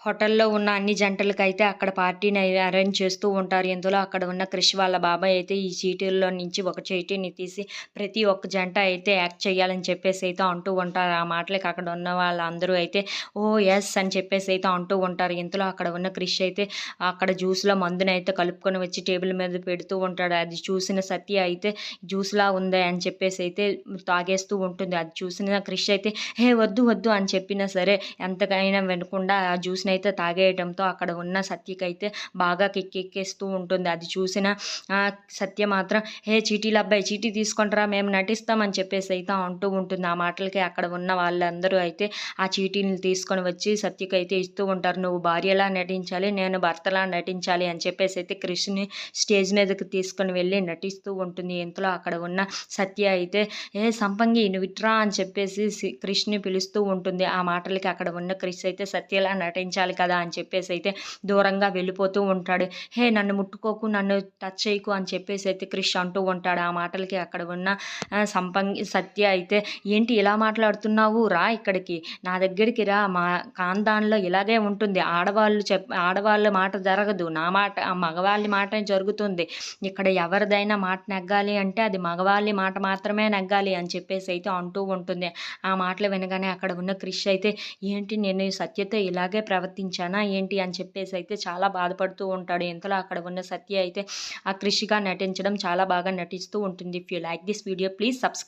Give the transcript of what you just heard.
హోటల్‌లో ఉన్న అన్ని జంటలకైతే అక్కడ పార్టీని అరేంజ్ చేస్తూ ఉంటారు. ఇందులో అక్కడ ఉన్న క్రిష్ వాళ్ళ బాబాయ్ అయితే ఈ చీటీల్లో నుంచి ఒక చీటీని తీసి ప్రతి ఒక్క జంట అయితే యాక్ట్ చేయాలని చెప్పేసి అయితే అంటూ ఉంటారు. ఆ మాటలకి అక్కడ ఉన్న వాళ్ళందరూ అయితే ఓహ్! యెస్ అని చెప్పేసి అయితే అంటూ ఉంటారు. ఇంతలో అక్కడ ఉన్న క్రిష్ అయితే అక్కడ జ్యూస్‌లో మందునైతే కలుపుకొని వచ్చి టేబుల్ మీద పెడుతూ ఉంటాడు. అది చూసిన సత్య అయితే జ్యూస్‌లా ఉందే అని చెప్పేసి అయితే తాగేస్తూ ఉంటుంది. అది చూసిన క్రిష్ అయితే హే! వద్దు వద్దు అని చెప్పినా సరే ఎంతకైనా వినకుండా ఆ జ్యూస్‌నైతే తాగేయటంతో అక్కడ ఉన్న సత్యకైతే బాగా కిక్కెక్కేస్తూ ఉంటుంది. అది చూసిన సత్య మాత్రం "హే! చీటీలబ్బాయి చీటీ తీసుకొనిరా మేము నటిస్తాం" అని చెప్పేసి అయితే అంటూ ఉంటుంది. ఆ మాటలకి అక్కడ ఉన్న వాళ్ళందరూ అయితే ఆ చీటీని తీసుకొని వచ్చి సత్యకైతే ఇస్తూ ఉంటారు. "నువ్వు భార్యలా నటించాలి, నేను భర్తలా నటించాలి" అని చెప్పేసి అయితే క్రిష్‌ని స్టేజ్ మీదకి తీసుకొని వెళ్ళి నటిస్తూ ఉంటుంది. ఇంతలో అక్కడ ఉన్న సత్య అయితే "ఏ సంపంగి నువ్వు ఇట్రా" అని చెప్పేసి క్రిష్‌ని పిలుస్తూ ఉంటుంది. ఆ మాటలకి అక్కడ ఉన్న క్రిష్ అయితే సత్యలా నటించాలి కదా అని చెప్పేసి అయితే దూరంగా వెళ్ళిపోతూ ఉంటాడు. "హే! నన్ను ముట్టుకోకు, నన్ను టచ్ చేయకు" అని చెప్పేసి అయితే క్రిష్ అంటూ ఉంటాడు. ఆ మాటలకి అక్కడ ఉన్న సత్య అయితే "ఏంటి ఇలా మాట్లాడుతున్నావు? రా ఇక్కడికి, నా దగ్గరికి రా. మా ఖాన్దాన్‌లో ఇలాగే ఉంటుంది. ఆడవాళ్ళ మాట జరగదు. నా మాట మగవాళ్ళ మాటే జరుగుతుంది. ఇక్కడ ఎవరిదైనా మాట నెగ్గాలి అంటే అది మగవాళ్ళ మాట మాత్రమే నెగ్గాలి" అని చెప్పేసి అయితే అంటూ ఉంటుంది. ఆ మాటలు వినగానే అక్కడ ఉన్న క్రిష్ అయితే ఏంటి నేను ఈ సత్యతో ఇలాగే ప్రవర్తించానా ఏంటి అని చెప్పేసి అయితే చాలా బాధపడుతూ ఉంటాడు. ఇంతలో అక్కడ ఉన్న సత్య అయితే ఆ క్రిష్‌గా నటించడం చాలా బాగా నటిస్తూ ఉంటుంది. If you like this video please subscribe.